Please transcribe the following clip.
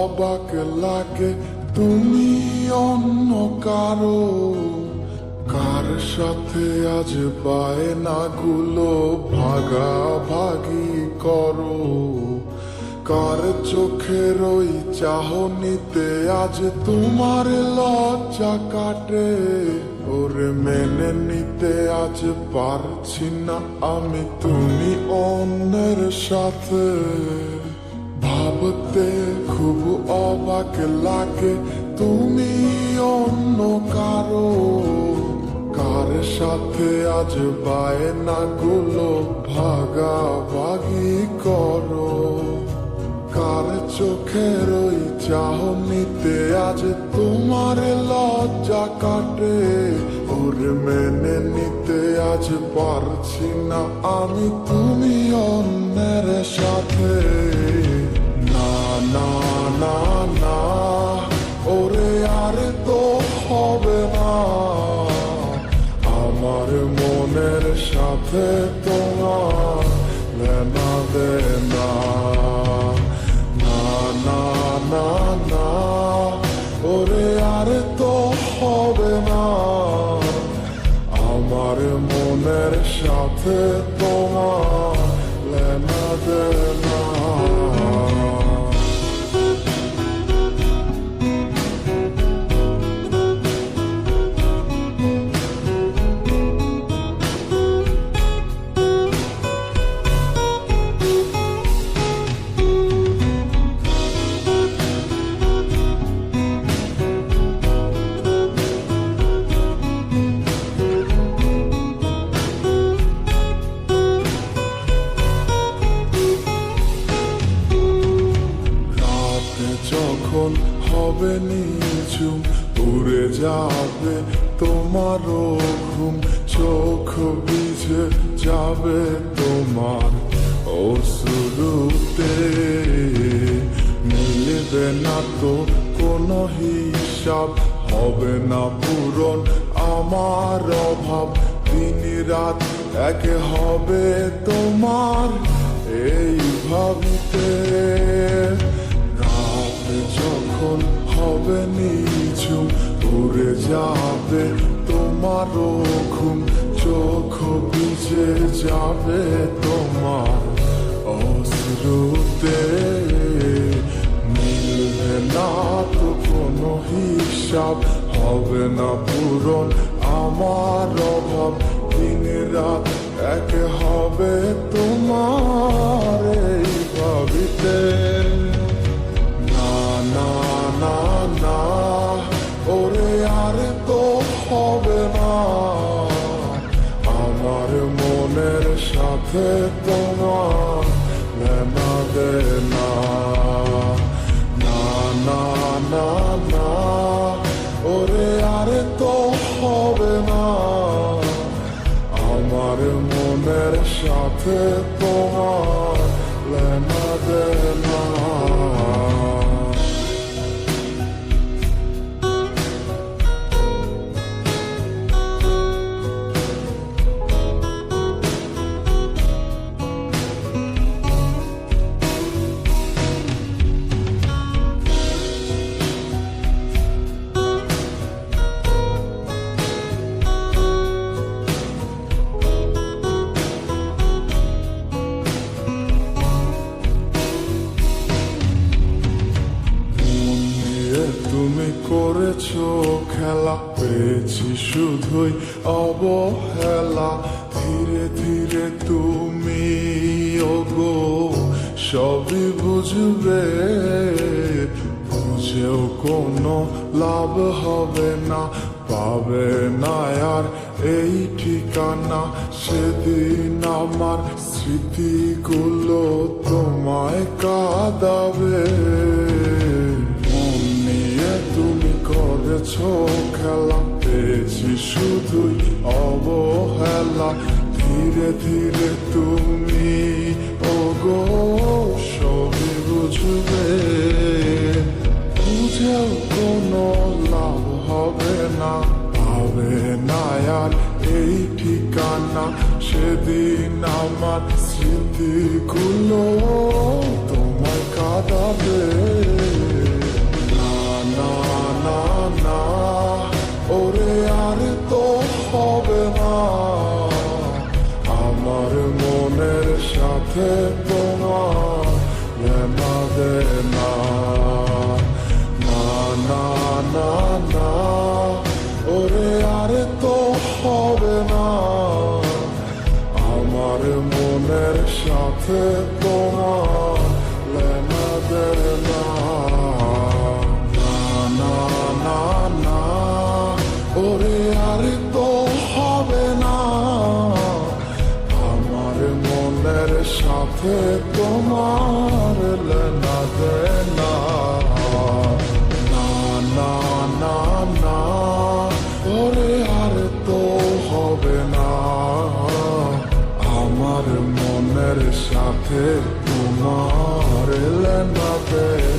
অবাক লাগে তুমি অন্য কারো, কার সাথে আজ বায়নাগুলো ভাগাভাগি করো, কার চোখের ওই চাহনিতে আজ তোমার লজ্জা কাটে। ওরে মেনে নিতে আজ পারছি না আমি তুমি অন্যের সাথে, ভাবতে খুব অবাক লাগে তুমি অন্য কারো, কার সাথে আজ বায়নাগুলো ভাগাভাগি করো, কার চোখের ওই চাহনিতে আজ তোমার লজ্জা কাটে। ওরে মেনে নিতে আজ পারছি না আমি তুমি অন্যের সাথে। না না না না ওরে আর তো হবে না, আমার মনের সাথে তোমার লেনা দেনা। না না না ওরে আর তো হবে না, আমার মনের সাথে তোমার লেনা দেনা। যখন হবে নিঝুম উড়ে যাবে তোমারও ঘুম, চোখ ভিজে যাবে তোমার অশ্রুতে, মিলবে না তো কোনো হিসাব, হবে না পূরণ আমার অভাব, দিন রাত এক হবে তোমার এই ভাবিতে। যখন হবে নিঝুম উড়ে যাবে তোমারও ঘুম, চোখ ভিজে যাবে তোমার অশ্রুতে, মিলবে না তো কোনো হিসাব, হবে না পূরণ আমার অভাব, দিন রাত এক হবে তোমার এই ভাবিতে। না না না ওরে আর তো হবে না, আমার মনের সাথে তোমার লেনা দেনা। না না না না ওরে আর তো হবে না, আমার মনের সাথে তোমার লেনা দেনা। তুমি করেছো খেলা, পেয়েছি শুধুই অবহেলা, ধীরে ধীরে তুমি ওগো সবই বুঝবে, বুঝেও কোনো লাভ হবে না, পাবে না আর এই ঠিকানা। সেদিন আমার স্মৃতিগুলো তোমায় কাঁদাবে, তুমি করেছো খেলা, পেয়েছি শুধুই অবহেলা, ধীরে ধীরে তুমি ওগো সবই বুঝবে, বুঝেও কোনো লাভ হবে না, পাবে না আর এই ঠিকানা। সেদিন আমার স্মৃতিগুলো তোমায় কাঁদাবে। সাথে তোমার লেনা দেনা না না না না ওরে আর তো হবে না আমার মনের সাথে তোমার লেনা দেনা